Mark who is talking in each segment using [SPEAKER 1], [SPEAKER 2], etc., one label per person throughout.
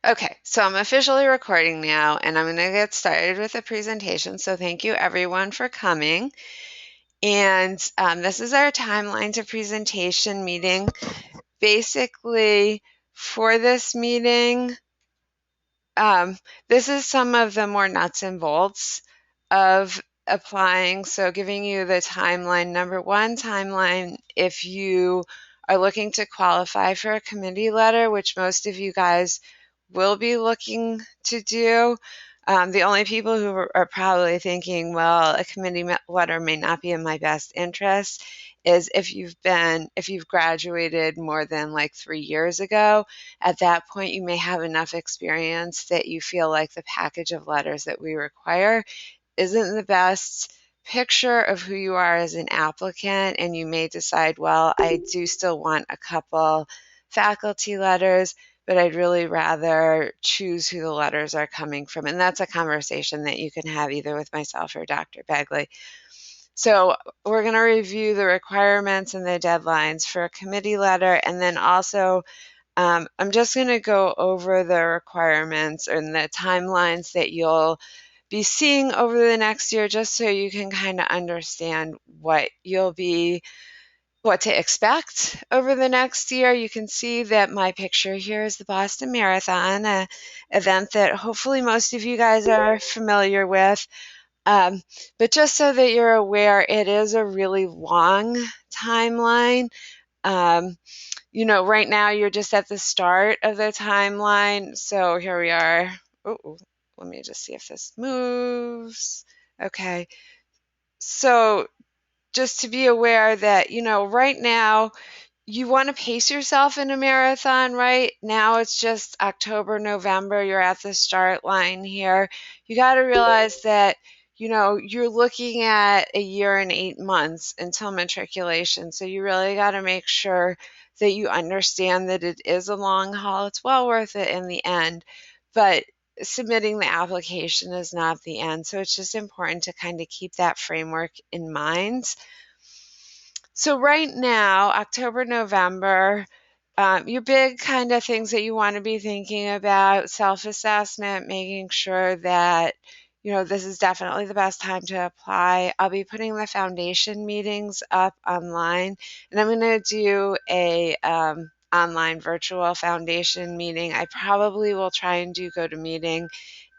[SPEAKER 1] Okay, so I'm officially recording now and I'm going to get started with the presentation. So thank you everyone for coming. And this is our timeline to presentation meeting. Basically, for this meeting, um, this is some of the more nuts and bolts of applying. So giving you the timeline. Number one timeline, if you are looking to qualify for a committee letter, which most of you guys will be looking to do. The only people who are probably thinking, well, a committee letter may not be in my best interest, is if you've graduated more than like 3 years ago. At that point, you may have enough experience that you feel like the package of letters that we require isn't the best picture of who you are as an applicant, and you may decide, well, I do still want a couple faculty letters, but I'd really rather choose who the letters are coming from. And that's a conversation that you can have either with myself or Dr. Begley. So we're going to review the requirements and the deadlines for a committee letter, and then also I'm just going to go over the requirements and the timelines that you'll be seeing over the next year, just so you can kind of understand what to expect over the next year. You can see that my picture here is the Boston Marathon, an event that hopefully most of you guys are familiar with. But just so that you're aware, it is a really long timeline. Um, right now you're just at the start of the timeline. So here we are. Oh, let me just see if this moves. Okay. So just to be aware that, right now you want to pace yourself in a marathon. Right now it's just October, November. You're at the start line here. You got to realize that, you're looking at a year and 8 months until matriculation. So you really got to make sure that you understand that it is a long haul. It's well worth it in the end, but submitting the application is not the end. So it's just important to kind of keep that framework in mind. So right now, October, November, your big kind of things that you want to be thinking about: self-assessment, making sure that, this is definitely the best time to apply. I'll be putting the foundation meetings up online, and I'm going to do a online virtual foundation meeting. I probably will try and do GoToMeeting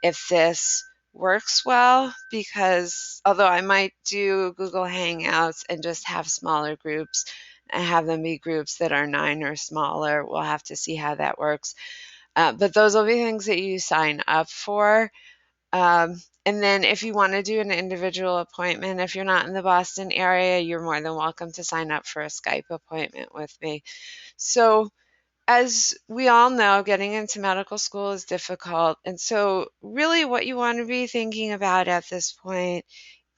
[SPEAKER 1] if this works well, because although I might do Google Hangouts and just have smaller groups and have them be groups that are 9 or smaller, we'll have to see how that works. But those will be things that you sign up for. And then if you want to do an individual appointment, if you're not in the Boston area, you're more than welcome to sign up for a Skype appointment with me. So as we all know, getting into medical school is difficult. And so really what you want to be thinking about at this point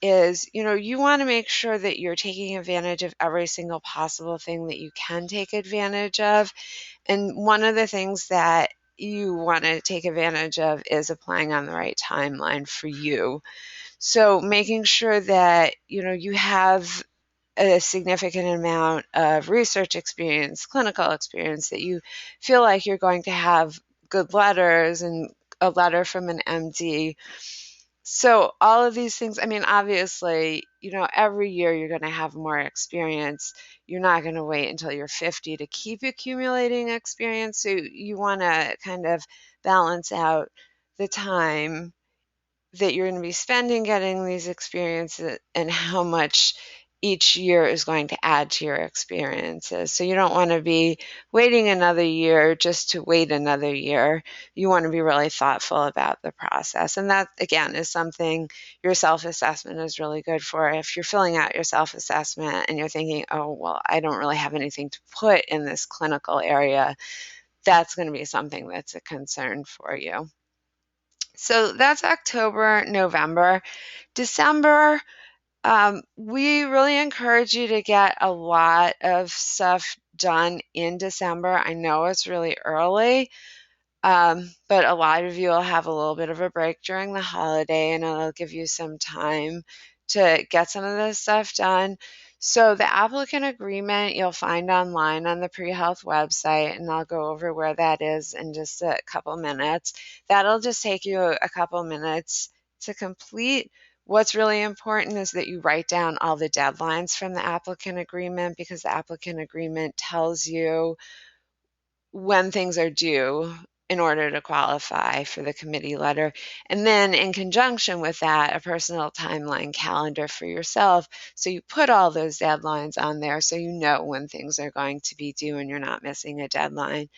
[SPEAKER 1] is, you want to make sure that you're taking advantage of every single possible thing that you can take advantage of. And one of the things that you want to take advantage of is applying on the right timeline for you. So making sure that, you have a significant amount of research experience, clinical experience, that you feel like you're going to have good letters and a letter from an MD. So all of these things, I mean, obviously, every year you're going to have more experience. You're not going to wait until you're 50 to keep accumulating experience. So you want to kind of balance out the time that you're going to be spending getting these experiences and how much each year is going to add to your experiences. So you don't want to be waiting another year just to wait another year. You want to be really thoughtful about the process. And that, again, is something your self-assessment is really good for. If you're filling out your self-assessment and you're thinking, oh, well, I don't really have anything to put in this clinical area, that's going to be something that's a concern for you. So that's October, November. December, we really encourage you to get a lot of stuff done in December. I know it's really early, but a lot of you will have a little bit of a break during the holiday, and it'll give you some time to get some of this stuff done. So the applicant agreement you'll find online on the PreHealth website, and I'll go over where that is in just a couple minutes. That'll just take you a couple minutes to complete. What's really important is that you write down all the deadlines from the applicant agreement, because the applicant agreement tells you when things are due in order to qualify for the committee letter. And then in conjunction with that, a personal timeline calendar for yourself. So you put all those deadlines on there so you know when things are going to be due and you're not missing a deadline.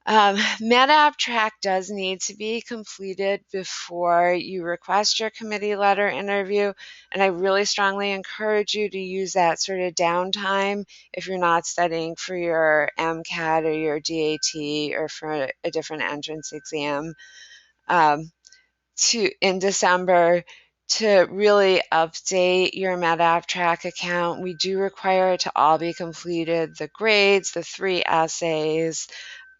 [SPEAKER 1] MedApp does need to be completed before you request your committee letter interview, and I really strongly encourage you to use that sort of downtime if you're not studying for your MCAT or your DAT or for a different entrance exam in December, to really update your MedApp account. We do require it to all be completed, the grades, the 3 essays,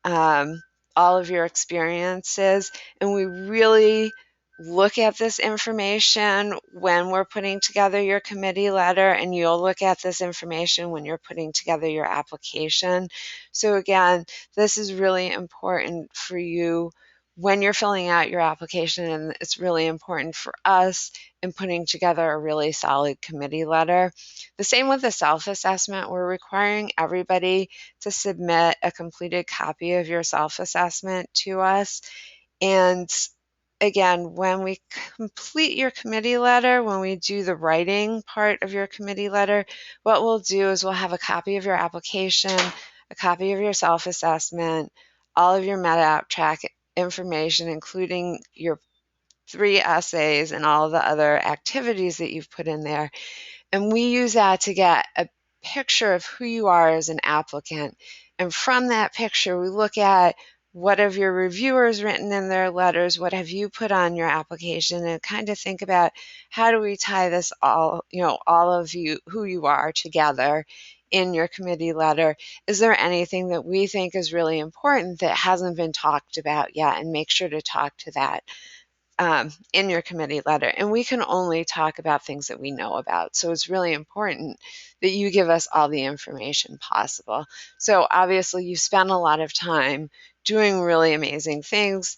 [SPEAKER 1] all of your experiences, and we really look at this information when we're putting together your committee letter, and you'll look at this information when you're putting together your application. So again, this is really important for you when you're filling out your application, and it's really important for us in putting together a really solid committee letter. The same with the self-assessment. We're requiring everybody to submit a completed copy of your self-assessment to us. And again, when we complete your committee letter, when we do the writing part of your committee letter, what we'll do is we'll have a copy of your application, a copy of your self-assessment, all of your MedApp information, including your 3 essays and all the other activities that you've put in there. And we use that to get a picture of who you are as an applicant. And from that picture, we look at what have your reviewers written in their letters, what have you put on your application, and kind of think about how do we tie this all, all of you, who you are, together in your committee letter. Is there anything that we think is really important that hasn't been talked about yet? And make sure to talk to that in your committee letter. And we can only talk about things that we know about. So it's really important that you give us all the information possible. So obviously you spend a lot of time doing really amazing things.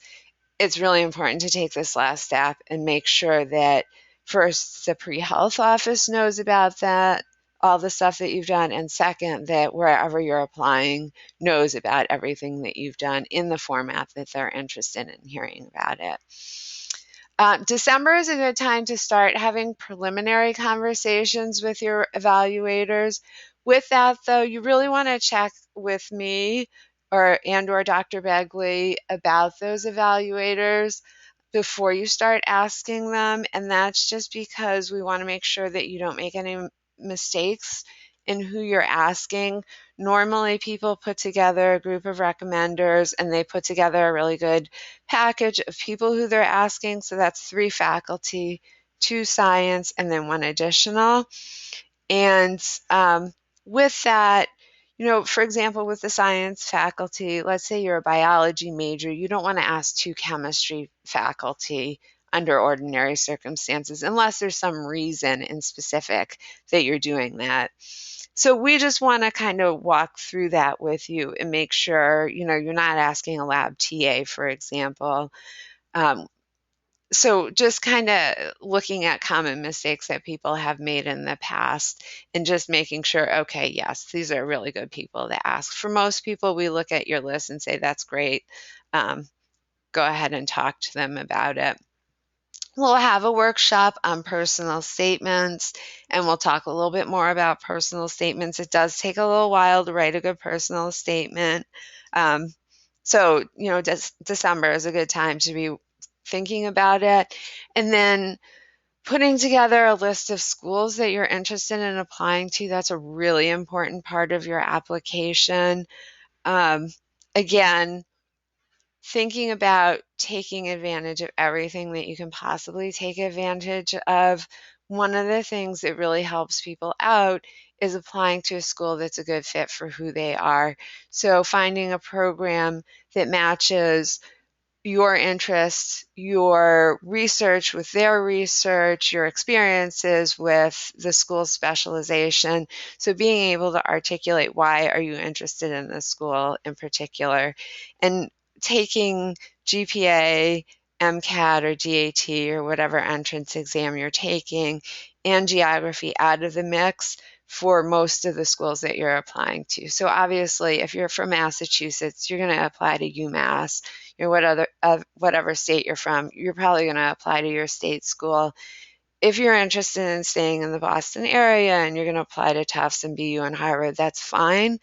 [SPEAKER 1] It's really important to take this last step and make sure that first, the PreHealth office knows about that, all the stuff that you've done, and second, that wherever you're applying knows about everything that you've done in the format that they're interested in hearing about it. December is a good time to start having preliminary conversations with your evaluators. With that, though, you really want to check with me or Dr. Begley about those evaluators before you start asking them. And that's just because we want to make sure that you don't make any mistakes in who you're asking. Normally, people put together a group of recommenders and they put together a really good package of people who they're asking. So that's 3 faculty, 2 science, and then 1 additional. And with that, for example, with the science faculty, let's say you're a biology major, you don't want to ask 2 chemistry faculty under ordinary circumstances, unless there's some reason in specific that you're doing that. So we just want to kind of walk through that with you and make sure, you're not asking a lab TA, for example. So just kind of looking at common mistakes that people have made in the past and just making sure, okay, yes, these are really good people to ask. For most people, we look at your list and say, that's great. Go ahead and talk to them about it. We'll have a workshop on personal statements, and we'll talk a little bit more about personal statements. It does take a little while to write a good personal statement. So, December is a good time to be thinking about it. And then putting together a list of schools that you're interested in applying to. That's a really important part of your application. Again, thinking about taking advantage of everything that you can possibly take advantage of. One of the things that really helps people out is applying to a school that's a good fit for who they are. So finding a program that matches your interests, your research with their research, your experiences with the school specialization. So being able to articulate why are you interested in this school in particular, and taking GPA, MCAT, or GAT, or whatever entrance exam you're taking, and geography out of the mix for most of the schools that you're applying to. So obviously, if you're from Massachusetts, you're going to apply to UMass. Whatever state you're from, you're probably going to apply to your state school. If you're interested in staying in the Boston area and you're going to apply to Tufts and BU and Harvard, that's fine.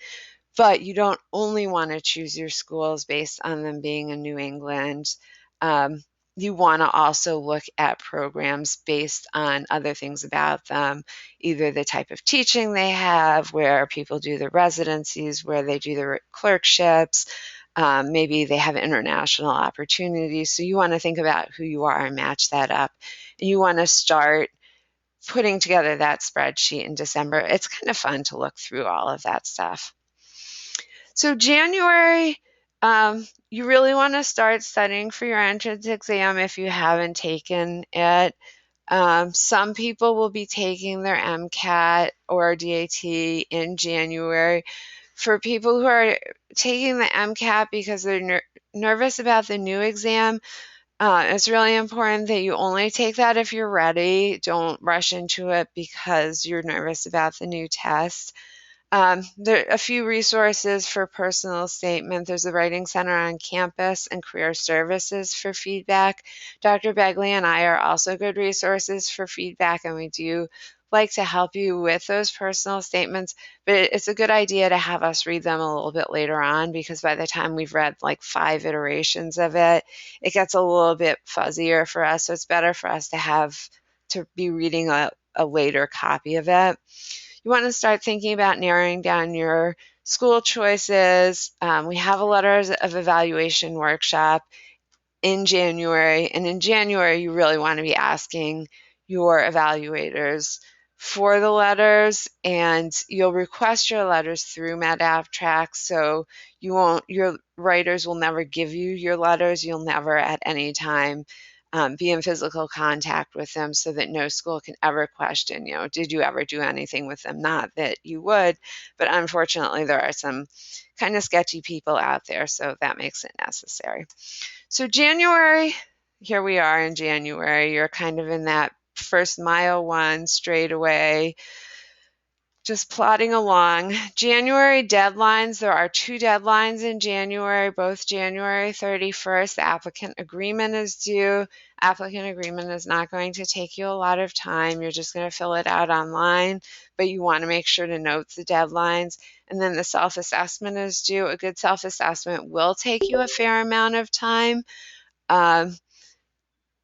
[SPEAKER 1] But you don't only want to choose your schools based on them being in New England. You want to also look at programs based on other things about them, either the type of teaching they have, where people do the residencies, where they do the clerkships. Maybe they have international opportunities. So you want to think about who you are and match that up. And you want to start putting together that spreadsheet in December. It's kind of fun to look through all of that stuff. So January, you really want to start studying for your entrance exam if you haven't taken it. Some people will be taking their MCAT or DAT in January. For people who are taking the MCAT because they're nervous about the new exam, it's really important that you only take that if you're ready. Don't rush into it because you're nervous about the new test. There are a few resources for personal statement. There's the Writing Center on campus and career services for feedback. Dr. Begley and I are also good resources for feedback, and we do like to help you with those personal statements, but it's a good idea to have us read them a little bit later on, because by the time we've read like 5 iterations of it, it gets a little bit fuzzier for us. So it's better for us to be reading a later copy of it. You want to start thinking about narrowing down your school choices. We have a letters of evaluation workshop in January, and in January you really want to be asking your evaluators for the letters, and you'll request your letters through MedAppTrack, so your writers will never give you your letters. You'll never at any time be in physical contact with them, so that no school can ever question, did you ever do anything with them? Not that you would, but unfortunately there are some kind of sketchy people out there, so that makes it necessary. So January, here we are in January. You're kind of in that first mile one straight away, just plodding along. January deadlines, there are 2 deadlines in January, both January 31st. The applicant agreement is due. Applicant agreement is not going to take you a lot of time. You're just going to fill it out online, but you want to make sure to note the deadlines. And then the self-assessment is due. A good self-assessment will take you a fair amount of time.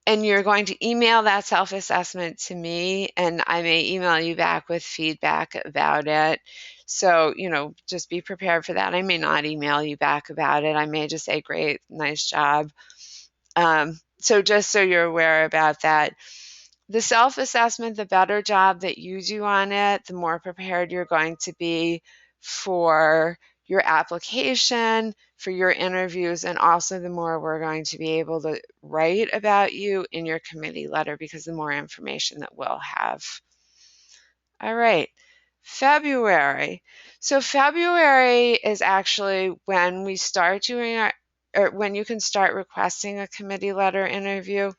[SPEAKER 1] And you're going to email that self-assessment to me, and I may email you back with feedback about it. So, just be prepared for that. I may not email you back about it. I may just say, great, nice job. So just so you're aware about that. The self-assessment, the better job that you do on it, the more prepared you're going to be for your application, for your interviews, and also the more we're going to be able to write about you in your committee letter, because the more information that we'll have. All right, February. So February is actually when we start doing or when you can start requesting a committee letter interview.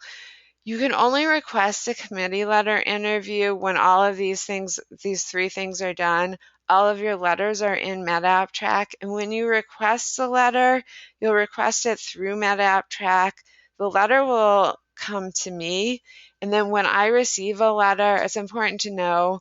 [SPEAKER 1] You can only request a committee letter interview when all of these 3 things are done. All of your letters are in MedAppTrack, and when you request a letter, you'll request it through MedAppTrack. The letter will come to me, and then when I receive a letter, it's important to know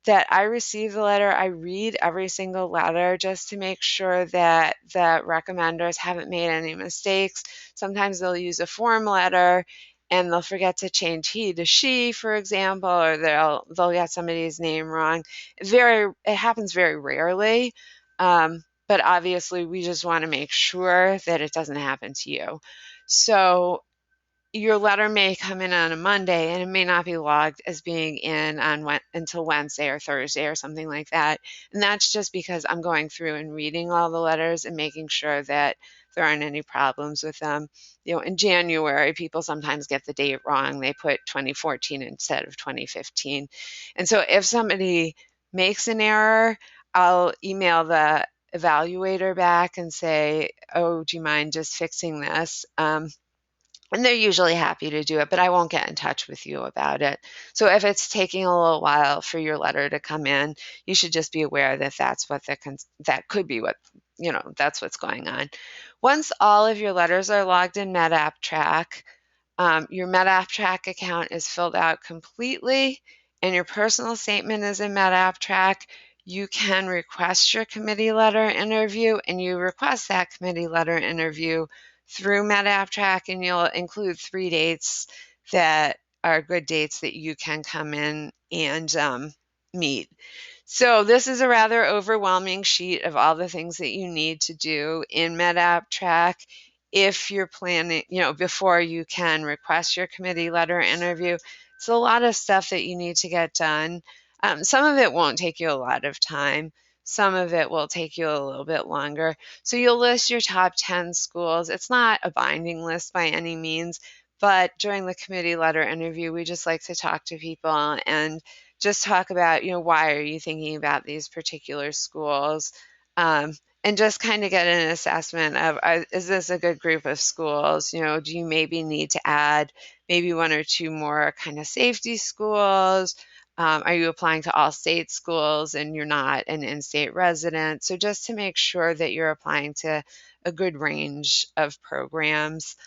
[SPEAKER 1] that I receive the letter, I read every single letter just to make sure that the recommenders haven't made any mistakes. Sometimes they'll use a form letter and they'll forget to change he to she, for example, or they'll get somebody's name wrong. It happens very rarely, but obviously we just want to make sure that it doesn't happen to you. So your letter may come in on a Monday and it may not be logged as being in until Wednesday or Thursday or something like that. And that's just because I'm going through and reading all the letters and making sure that there aren't any problems with them. In January, people sometimes get the date wrong. They put 2014 instead of 2015. And so if somebody makes an error, I'll email the evaluator back and say, oh, do you mind just fixing this? And they're usually happy to do it, but I won't get in touch with you about it. So if it's taking a little while for your letter to come in, you should just be aware that that could be what, that's what's going on. Once all of your letters are logged in MedAppTrack, your MedAppTrack account is filled out completely and your personal statement is in MedAppTrack, you can request your committee letter interview, and you request that committee letter interview through MedAppTrack, and you'll include 3 dates that are good dates that you can come in and meet. So this is a rather overwhelming sheet of all the things that you need to do in MedAppTrack if you're planning, before you can request your committee letter interview. It's a lot of stuff that you need to get done. Some of it won't take you a lot of time. Some of it will take you a little bit longer. So you'll list your top 10 schools. It's not a binding list by any means, but during the committee letter interview, we just like to talk to people and just talk about, why are you thinking about these particular schools? And just kind of get an assessment of, is this a good group of schools? Do you maybe need to add maybe 1 or 2 more kind of safety schools? Are you applying to all state schools and you're not an in-state resident? So just to make sure that you're applying to a good range of programs.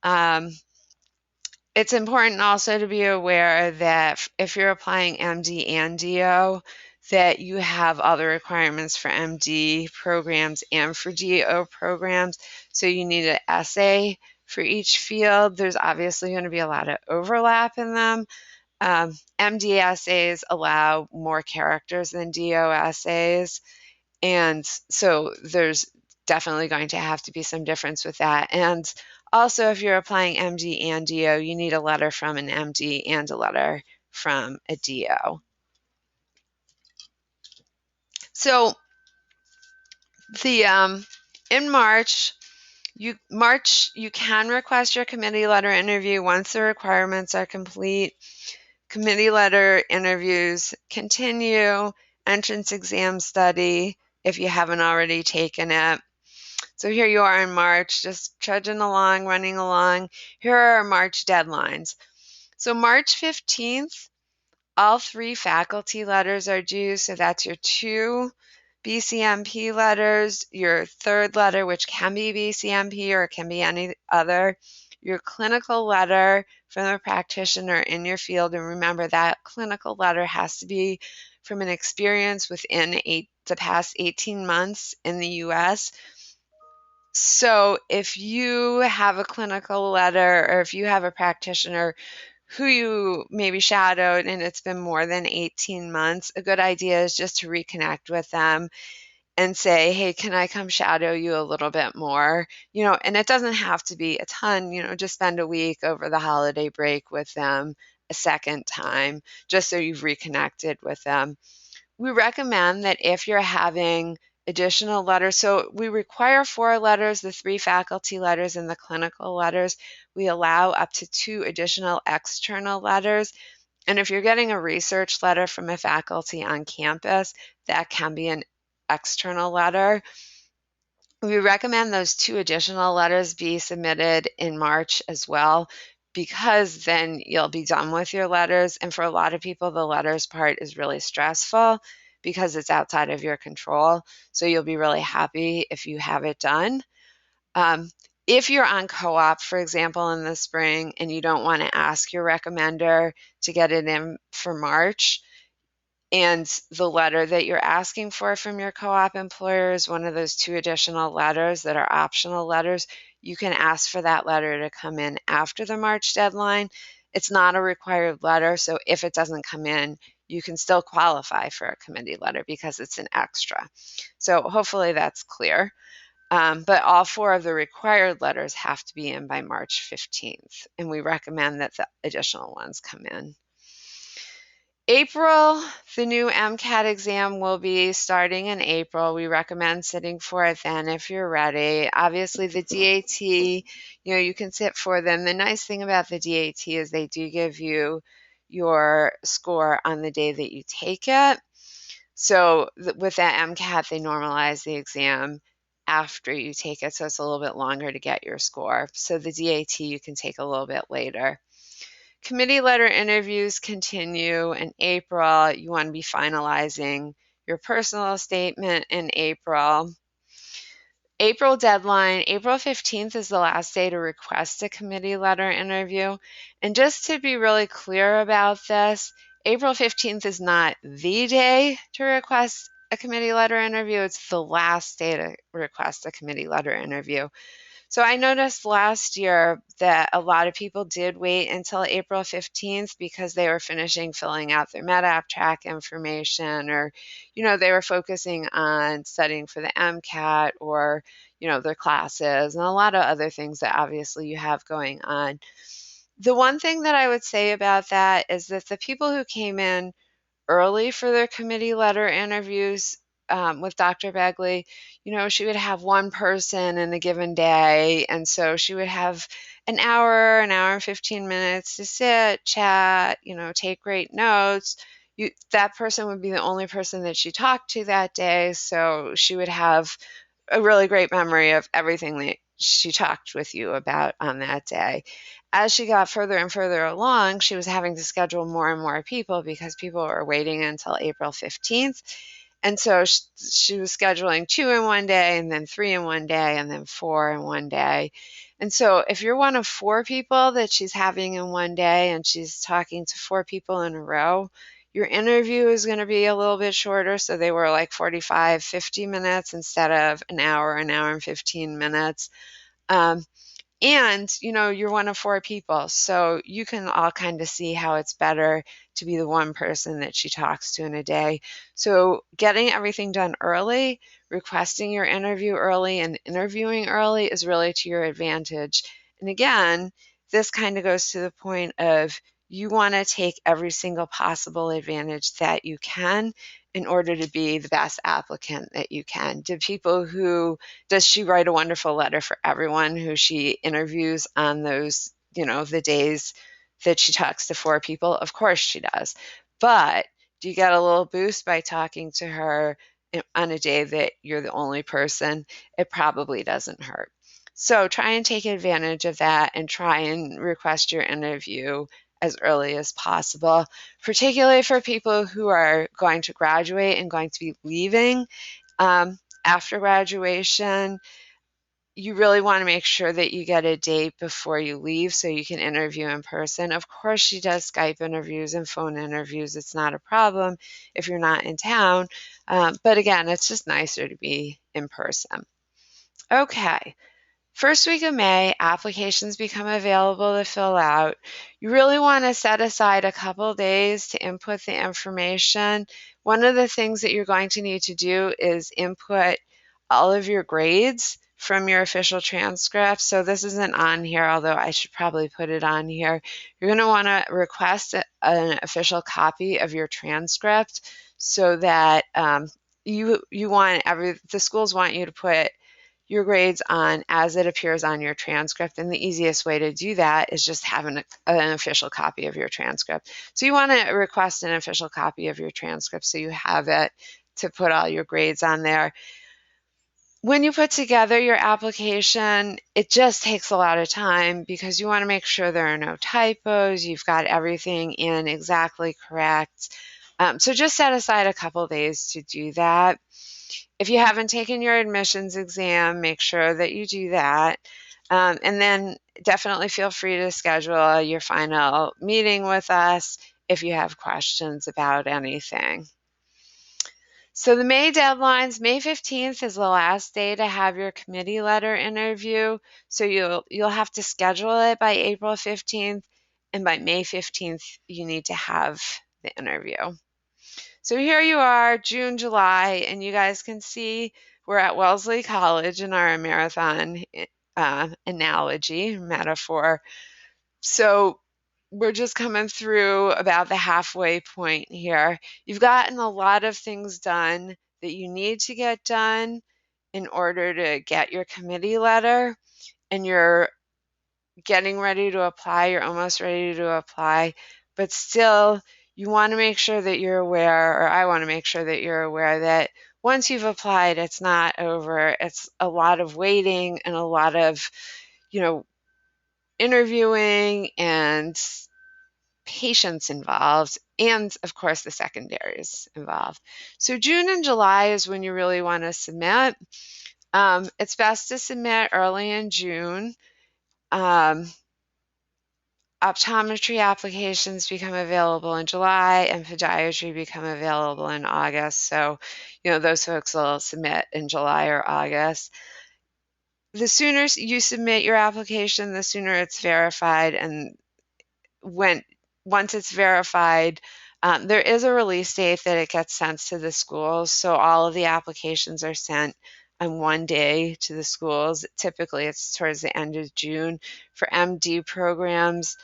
[SPEAKER 1] It's important also to be aware that if you're applying MD and DO, that you have all the requirements for MD programs and for DO programs. So you need an essay for each field. There's obviously going to be a lot of overlap in them. MD essays allow more characters than DO essays. And so there's definitely going to have to be some difference with that. And also, if you're applying MD and DO, you need a letter from an MD and a letter from a DO. So in March, you can request your committee letter interview once the requirements are complete. Committee letter interviews continue, entrance exam study if you haven't already taken it. So here you are in March, just trudging along, running along. Here are our March deadlines. So March 15th, all 3 faculty letters are due. So that's your 2 BCMP letters, your 3rd letter, which can be BCMP or it can be any other, your clinical letter from a practitioner in your field. And remember, that clinical letter has to be from an experience within the past 18 months in the U.S. So if you have a clinical letter or if you have a practitioner who you maybe shadowed and it's been more than 18 months, a good idea is just to reconnect with them and say, hey, can I come shadow you a little bit more? And it doesn't have to be a ton, just spend a week over the holiday break with them a second time, just so you've reconnected with them. We recommend that if you're having additional letters, so we require 4 letters, the 3 faculty letters and the clinical letters. We allow up to 2 additional external letters. And if you're getting a research letter from a faculty on campus, that can be an external letter. We recommend those 2 additional letters be submitted in March as well, because then you'll be done with your letters. And for a lot of people, the letters part is really stressful because it's outside of your control. So you'll be really happy if you have it done. If you're on co-op, for example, in the spring, and you don't want to ask your recommender to get it in for March, and the letter that you're asking for from your co-op employer is one of those 2 additional letters that are optional letters, you can ask for that letter to come in after the March deadline. It's not a required letter, so if it doesn't come in, you can still qualify for a committee letter because it's an extra. So hopefully that's clear. But all 4 of the required letters have to be in by March 15th, and we recommend that the additional ones come in. April, the new MCAT exam will be starting in April. We recommend sitting for it then if you're ready. Obviously, the DAT, you can sit for them. The nice thing about the DAT is they do give you your score on the day that you take it. So with that MCAT, they normalize the exam after you take it, so it's a little bit longer to get your score. So the DAT you can take a little bit later. Committee letter interviews continue in April. You want to be finalizing your personal statement in April. April deadline, April 15th is the last day to request a committee letter interview. And just to be really clear about this, April 15th is not the day to request a committee letter interview. It's the last day to request a committee letter interview. So I noticed last year that a lot of people did wait until April 15th because they were finishing filling out their MedApp information, or, they were focusing on studying for the MCAT, or, their classes and a lot of other things that obviously you have going on. The one thing that I would say about that is that the people who came in early for their committee letter interviews with Dr. Begley, she would have one person in a given day. And so she would have an hour and 15 minutes to sit, chat, take great notes. That person would be the only person that she talked to that day. So she would have a really great memory of everything that she talked with you about on that day. As she got further and further along, she was having to schedule more and more people because people were waiting until April 15th. And so she was scheduling 2 in one day, and then 3 in one day, and then 4 in one day. And so if you're one of 4 people that she's having in one day and she's talking to 4 people in a row, your interview is going to be a little bit shorter. So they were like 45, 50 minutes instead of an hour and 15 minutes. And, you're one of 4 people, so you can all kind of see how it's better to be the one person that she talks to in a day. So getting everything done early, requesting your interview early, and interviewing early is really to your advantage. And again, this kind of goes to the point of you want to take every single possible advantage that you can in order to be the best applicant that you can. Does she write a wonderful letter for everyone who she interviews on those, the days that she talks to 4 people? Of course she does. But do you get a little boost by talking to her on a day that you're the only person? It probably doesn't hurt. So try and take advantage of that and try and request your interview as early as possible, particularly for people who are going to graduate and going to be leaving after graduation. You really want to make sure that you get a date before you leave so you can interview in person. Of course, she does Skype interviews and phone interviews. It's not a problem if you're not in town. But again, it's just nicer to be in person. Okay. First week of May, applications become available to fill out. You really want to set aside a couple days to input the information. One of the things that you're going to need to do is input all of your grades from your official transcript. So this isn't on here, although I should probably put it on here. You're going to want to request an official copy of your transcript so that the schools want you to put your grades on as it appears on your transcript. And the easiest way to do that is just have an official copy of your transcript. So you want to request an official copy of your transcript so you have it to put all your grades on there. When you put together your application, it just takes a lot of time because you want to make sure there are no typos, you've got everything in exactly correct. So just set aside a couple days to do that. If you haven't taken your admissions exam, make sure that you do that. And then definitely feel free to schedule your final meeting with us if you have questions about anything. So the May deadlines, May 15th is the last day to have your committee letter interview. So you'll have to schedule it by April 15th, and by May 15th, you need to have the interview. So here you are, June, July, and you guys can see we're at Wellesley College in our marathon analogy, metaphor. So we're just coming through about the halfway point here. You've gotten a lot of things done that you need to get done in order to get your committee letter, and you're getting ready to apply, you're almost ready to apply, but still you want to make sure that you're aware, or I want to make sure that you're aware that once you've applied, it's not over. It's a lot of waiting and a lot of, interviewing and patience involved, and of course the secondaries involved. So June and July is when you really want to submit. It's best to submit early in June. Optometry applications become available in July and podiatry become available in August. So, those folks will submit in July or August. The sooner you submit your application, the sooner it's verified. And once it's verified, there is a release date that it gets sent to the schools. So all of the applications are sent on one day to the schools. Typically, it's towards the end of June. For MD programs,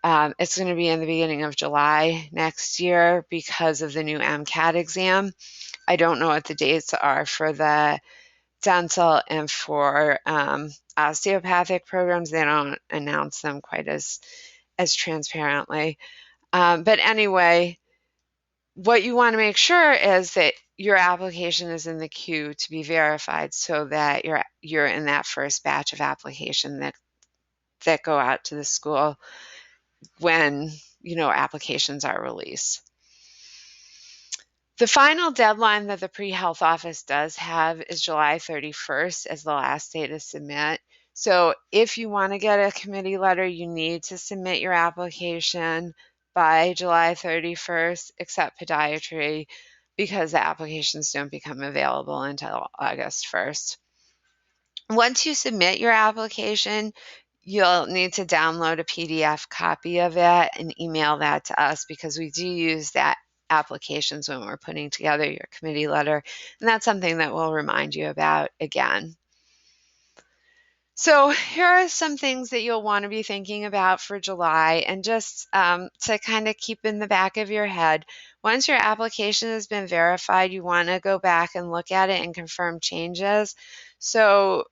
[SPEAKER 1] it's going to be in the beginning of July next year because of the new MCAT exam. I don't know what the dates are for the dental and for osteopathic programs. They don't announce them quite as transparently. But anyway, what you want to make sure is that your application is in the queue to be verified, so that you're in that first batch of application that go out to the school when applications are released. The final deadline that the pre-health office does have is July 31st as the last day to submit. So if you want to get a committee letter, you need to submit your application by July 31st, except podiatry, because the applications don't become available until August 1st. Once you submit your application, you'll need to download a PDF copy of it and email that to us, because we do use that applications when we're putting together your committee letter, and that's something that we'll remind you about again. So here are some things that you'll want to be thinking about for July, and just to kind of keep in the back of your head. Once your application has been verified, you want to go back and look at it and confirm changes. So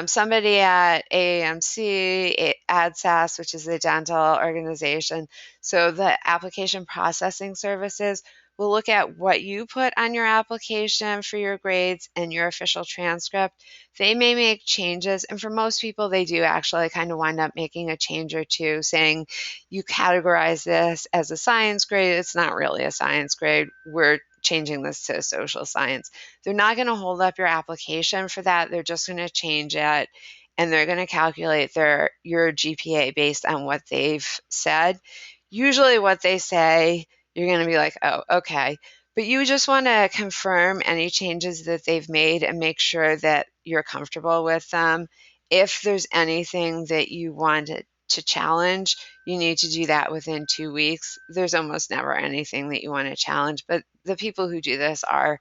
[SPEAKER 1] somebody at AAMC, ADSAS, which is the dental organization, so the application processing services, will look at what you put on your application for your grades and your official transcript. They may make changes, and for most people, they do actually kind of wind up making a change or two, saying you categorize this as a science grade. It's not really a science grade. We're changing this to social science. They're not going to hold up your application for that. They're just going to change it, and they're going to calculate your GPA based on what they've said. Usually what they say, you're going to be like, oh, okay. But you just want to confirm any changes that they've made and make sure that you're comfortable with them. If there's anything that you want to challenge, you need to do that within 2 weeks. There's almost never anything that you want to challenge, but the people who do this are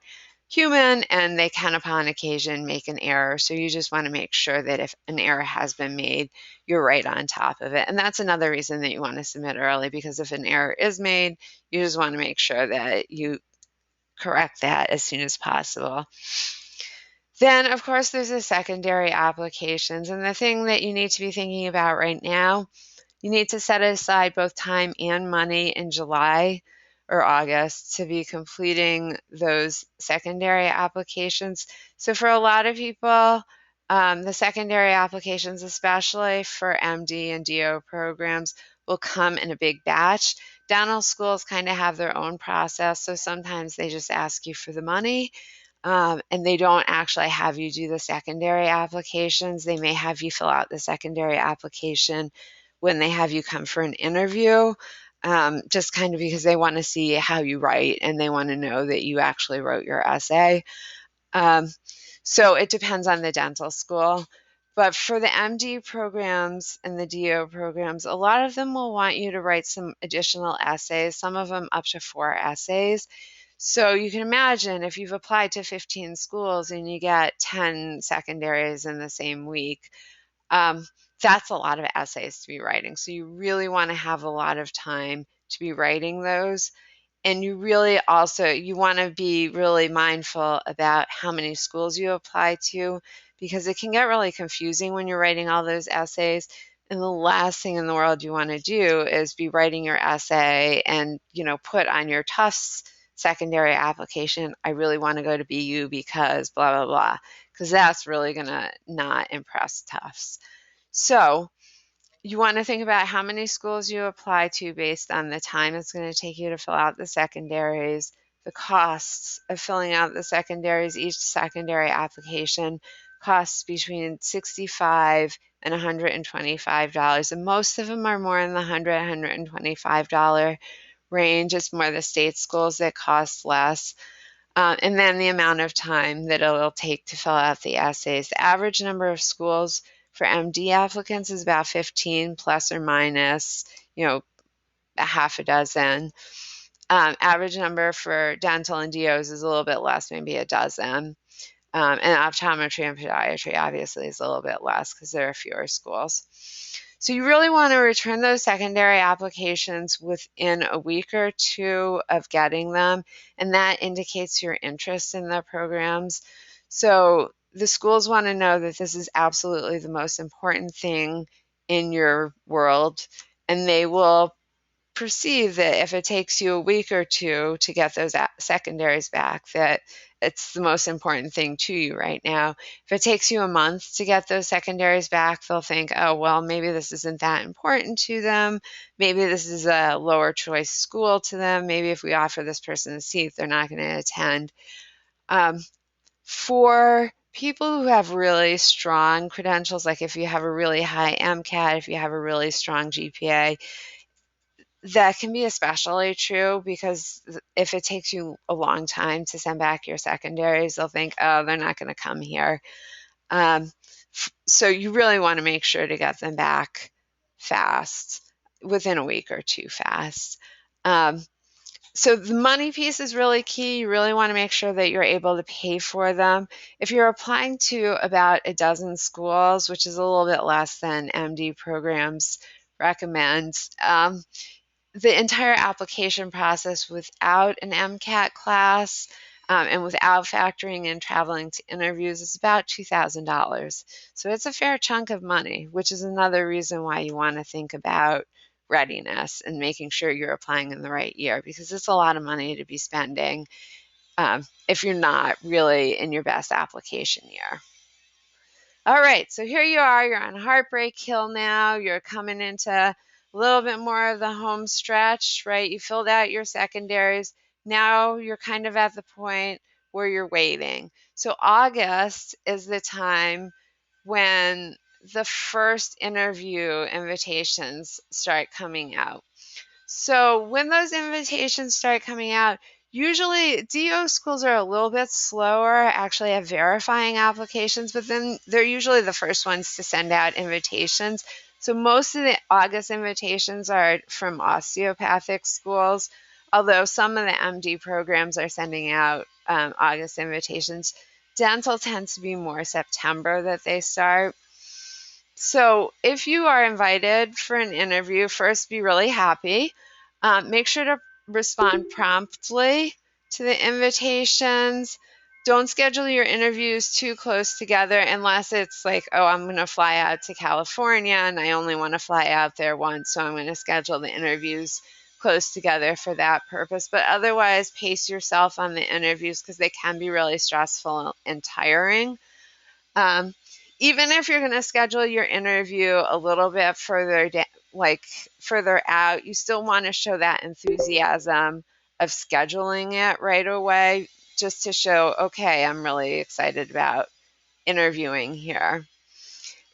[SPEAKER 1] human, and they can upon occasion make an error. So you just want to make sure that if an error has been made, you're right on top of it. And that's another reason that you want to submit early, because if an error is made, you just want to make sure that you correct that as soon as possible. Then, of course, there's the secondary applications. And the thing that you need to be thinking about right now, you need to set aside both time and money in July or August to be completing those secondary applications. So for a lot of people, the secondary applications, especially for MD and DO programs, will come in a big batch. Dental schools kind of have their own process, so sometimes they just ask you for the money, and they don't actually have you do the secondary applications. They may have you fill out the secondary application when they have you come for an interview, just kind of because they want to see how you write, and they want to know that you actually wrote your essay. So it depends on the dental school. But for the MD programs and the DO programs, a lot of them will want you to write some additional essays, some of them up to 4 essays. So you can imagine if you've applied to 15 schools and you get 10 secondaries in the same week, That's a lot of essays to be writing. So you really want to have a lot of time to be writing those. And you really also, you want to be really mindful about how many schools you apply to, because it can get really confusing when you're writing all those essays. And the last thing in the world you want to do is be writing your essay and, put on your Tufts secondary application, I really want to go to BU because blah, blah, blah, because that's really going to not impress Tufts. So you want to think about how many schools you apply to based on the time it's going to take you to fill out the secondaries, the costs of filling out the secondaries. Each secondary application costs between $65 and $125, and most of them are more in the $125 range. It's more the state schools that cost less. And then the amount of time that it'll take to fill out the essays. The average number of schools for MD applicants is about 15 plus or minus, a half a dozen. Average number for dental and DOs is a little bit less, maybe a dozen. And optometry and podiatry obviously is a little bit less because there are fewer schools. So you really want to return those secondary applications within a week or two of getting them, and that indicates your interest in the programs. So the schools want to know that this is absolutely the most important thing in your world, and they will perceive that if it takes you a week or two to get those secondaries back, that it's the most important thing to you right now. If it takes you a month to get those secondaries back, they'll think, oh, well, maybe this isn't that important to them. Maybe this is a lower choice school to them. Maybe if we offer this person a seat, they're not going to attend. For people who have really strong credentials, like if you have a really high MCAT, if you have a really strong GPA, that can be especially true because if it takes you a long time to send back your secondaries, they'll think, oh, they're not going to come here. So you really want to make sure to get them back fast, within a week or two fast. So the money piece is really key. You really want to make sure that you're able to pay for them. If you're applying to about a dozen schools, which is a little bit less than MD programs recommend, the entire application process without an MCAT class and without factoring in traveling to interviews is about $2,000. So it's a fair chunk of money, which is another reason why you want to think about readiness and making sure you're applying in the right year, because it's a lot of money to be spending if you're not really in your best application year. All right, so here you are, you're on Heartbreak Hill now, you're coming into a little bit more of the home stretch, right? You filled out your secondaries. Now you're kind of at the point where you're waiting. So August is the time when the first interview invitations start coming out. So when those invitations start coming out, usually DO schools are a little bit slower actually at verifying applications, but then they're usually the first ones to send out invitations. So most of the August invitations are from osteopathic schools, although some of the MD programs are sending out August invitations. Dental tends to be more September that they start. So if you are invited for an interview, first be really happy. Make sure to respond promptly to the invitations. Don't schedule your interviews too close together unless it's like, oh, I'm going to fly out to California and I only want to fly out there once, so I'm going to schedule the interviews close together for that purpose. But otherwise, pace yourself on the interviews because they can be really stressful and tiring. Even if you're going to schedule your interview a little bit further further out, you still want to show that enthusiasm of scheduling it right away, just to show, okay, I'm really excited about interviewing here.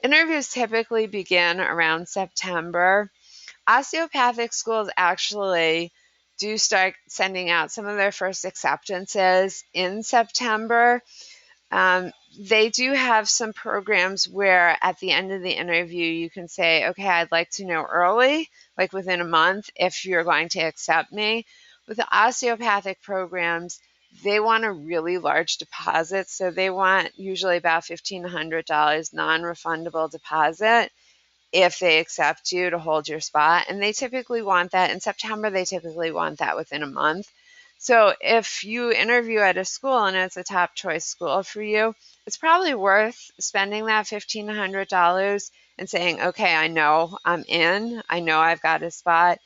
[SPEAKER 1] Interviews typically begin around September. Osteopathic schools actually do start sending out some of their first acceptances in September. They do have some programs where at the end of the interview, you can say, okay, I'd like to know early, like within a month, if you're going to accept me. With the osteopathic programs, they want a really large deposit. So they want usually about $1,500 non-refundable deposit if they accept you to hold your spot. And they typically want that in September, they typically want that within a month. So if you interview at a school and it's a top choice school for you, it's probably worth spending that $1,500 and saying, okay, I know I'm in, I know I've got a spot.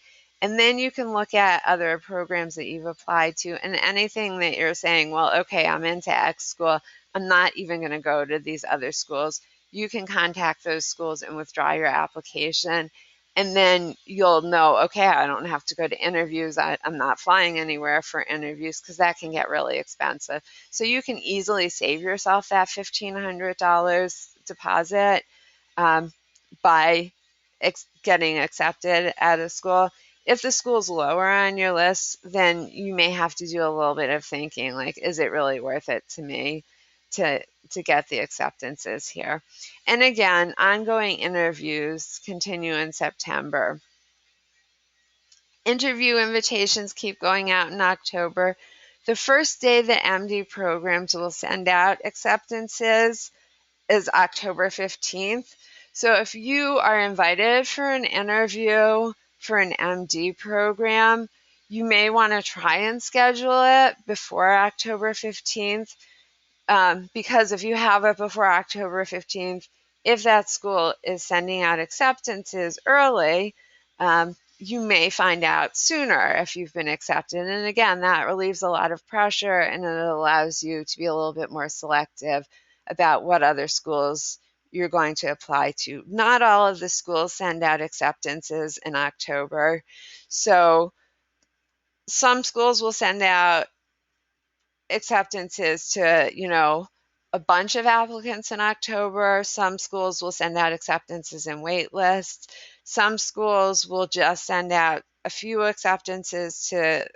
[SPEAKER 1] And then you can look at other programs that you've applied to and anything that you're saying, well, okay, I'm into X school, I'm not even going to go to these other schools. You can contact those schools and withdraw your application. And then you'll know, okay, I don't have to go to interviews. I'm not flying anywhere for interviews because that can get really expensive. So you can easily save yourself that $1,500 deposit um, by getting accepted at a school. If the school's lower on your list, then you may have to do a little bit of thinking, like, is it really worth it to me to get the acceptances here? And again, ongoing interviews continue in September. Interview invitations keep going out in October. The first day the MD programs will send out acceptances is October 15th. So if you are invited for an interview for an MD program, you may want to try and schedule it before October 15th. Because if you have it before October 15th, if that school is sending out acceptances early, you may find out sooner if you've been accepted. And again, that relieves a lot of pressure and it allows you to be a little bit more selective about what other schools you're going to apply to. Not all of the schools send out acceptances in October. So some schools will send out acceptances to, a bunch of applicants in October. Some schools will send out acceptances and wait lists. Some schools will just send out a few acceptances to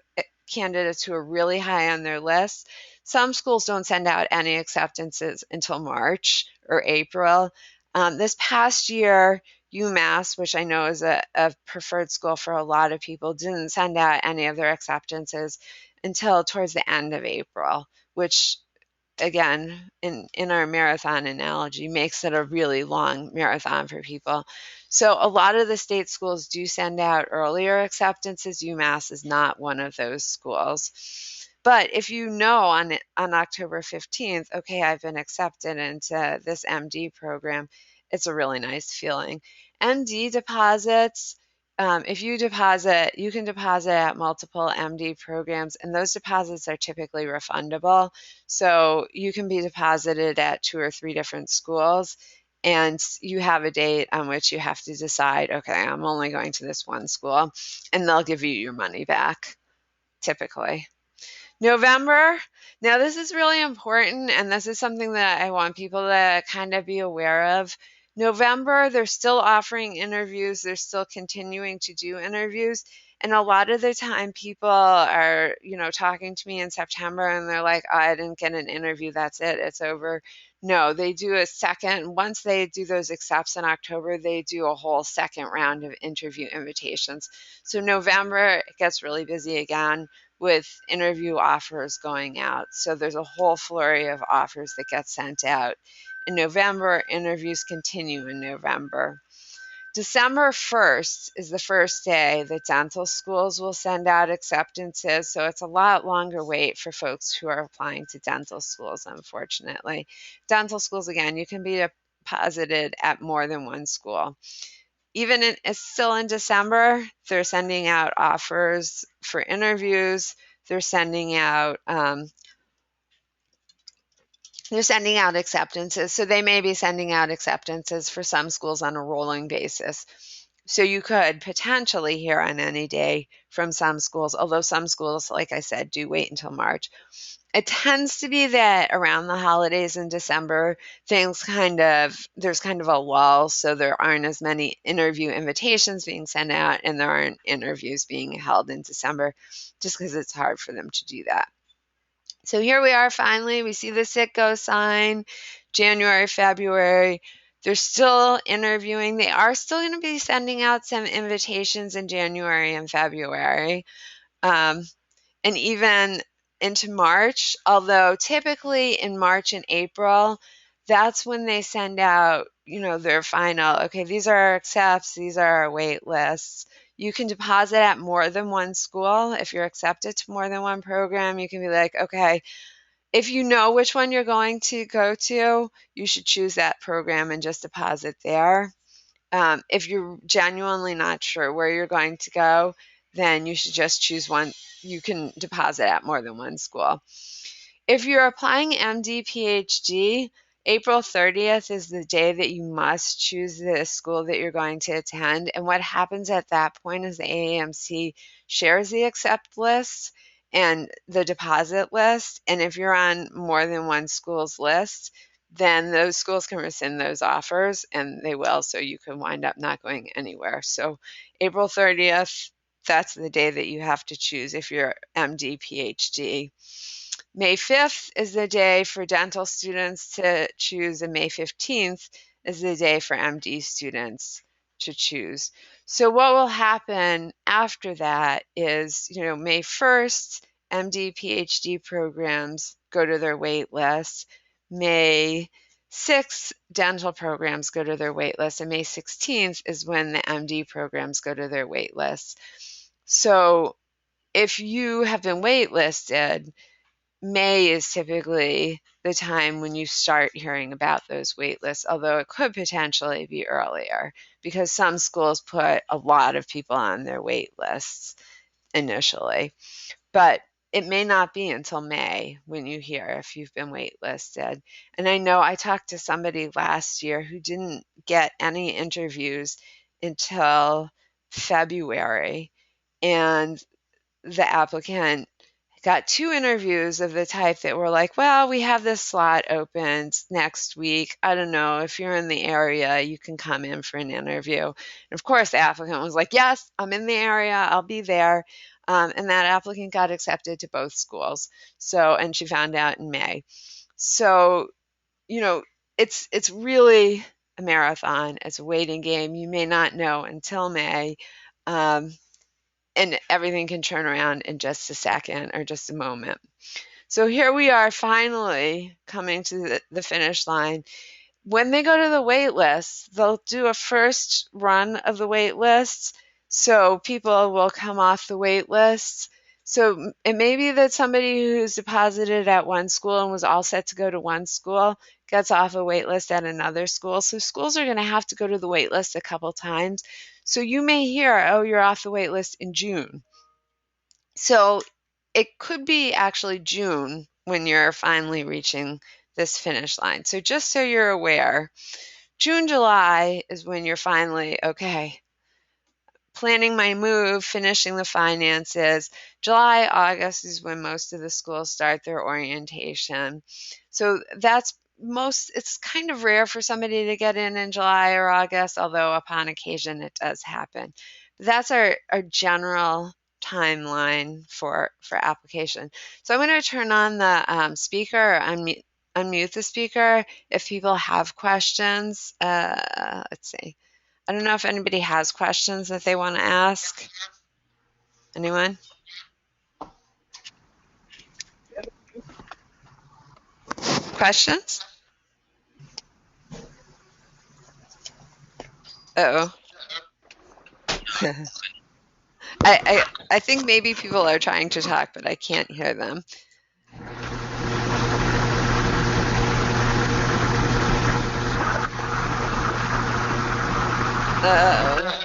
[SPEAKER 1] candidates who are really high on their list. Some schools don't send out any acceptances until March or April. This past year, UMass, which I know is a preferred school for a lot of people, didn't send out any of their acceptances until towards the end of April, which again, in our marathon analogy, makes it a really long marathon for people. So a lot of the state schools do send out earlier acceptances. UMass is not one of those schools. But if you know on October 15th, okay, I've been accepted into this MD program, it's a really nice feeling. MD deposits, if you deposit, you can deposit at multiple MD programs, and those deposits are typically refundable. So you can be deposited at 2 or 3 different schools, and you have a date on which you have to decide, okay, I'm only going to this one school, and they'll give you your money back, typically. November, now this is really important, and this is something that I want people to kind of be aware of. November, they're still offering interviews, they're still continuing to do interviews. And a lot of the time, people are, talking to me in September and they're like, oh, I didn't get an interview, that's it, it's over. No, they do a second, once they do those accepts in October, they do a whole second round of interview invitations. So November, it gets really busy again with interview offers going out. So there's a whole flurry of offers that get sent out. In November, interviews continue in November. December 1st is the first day that dental schools will send out acceptances. So it's a lot longer wait for folks who are applying to dental schools, unfortunately. Dental schools, again, you can be deposited at more than one school. Even it's still in December, they're sending out offers for interviews. They're sending out acceptances. So they may be sending out acceptances for some schools on a rolling basis. So you could potentially hear on any day from some schools, although some schools, like I said, do wait until March. It tends to be that around the holidays in December, there's kind of a lull, so there aren't as many interview invitations being sent out, and there aren't interviews being held in December, just because it's hard for them to do that. So here we are finally, we see the sit-go sign, January, February. They're still interviewing. They are still going to be sending out some invitations in January and February. And even into March, although typically in March and April, that's when they send out, their final, okay, these are our accepts, these are our wait lists. You can deposit at more than one school. If you're accepted to more than one program, you can be like, okay, if you know which one you're going to go to, you should choose that program and just deposit there. If you're genuinely not sure where you're going to go, then you should just choose one. You can deposit at more than one school. If you're applying MD, PhD, April 30th is the day that you must choose the school that you're going to attend. And what happens at that point is the AAMC shares the accept list and the deposit list. And if you're on more than one school's list, then those schools can rescind those offers, and they will, so you can wind up not going anywhere. So April 30th, that's the day that you have to choose if you're MD, PhD. May 5th is the day for dental students to choose, and May 15th is the day for MD students to choose. So what will happen after that is, May 1st, MD, PhD programs go to their wait list. May 6th, dental programs go to their wait list, and May 16th is when the MD programs go to their wait list. So if you have been waitlisted, May is typically the time when you start hearing about those wait lists, although it could potentially be earlier because some schools put a lot of people on their wait lists initially. But it may not be until May when you hear if you've been waitlisted. And I know I talked to somebody last year who didn't get any interviews until February, and the applicant got 2 interviews of the type that were like, well, we have this slot opened next week. I don't know if you're in the area, you can come in for an interview. And of course, the applicant was like, yes, I'm in the area, I'll be there. And that applicant got accepted to both schools. So, and she found out in May. So, it's really a marathon. It's a waiting game. You may not know until May. And everything can turn around in just a second or just a moment. So here we are finally coming to the finish line. When they go to the wait list, they'll do a first run of the wait lists. So people will come off the wait list. So it may be that somebody who's deposited at one school and was all set to go to one school gets off a wait list at another school. So schools are going to have to go to the wait list a couple times. So you may hear, oh, you're off the wait list in June. So it could be actually June when you're finally reaching this finish line. So just so you're aware, June, July is when you're finally, okay, planning my move, finishing the finances. July, August is when most of the schools start their orientation. So it's kind of rare for somebody to get in July or August, although upon occasion it does happen. But that's our general timeline for application. So I'm going to turn on the speaker, unmute the speaker if people have questions. Let's see. I don't know if anybody has questions that they want to ask. Anyone? Questions? Uh-oh. I think maybe people are trying to talk, but I can't hear them. Uh-oh.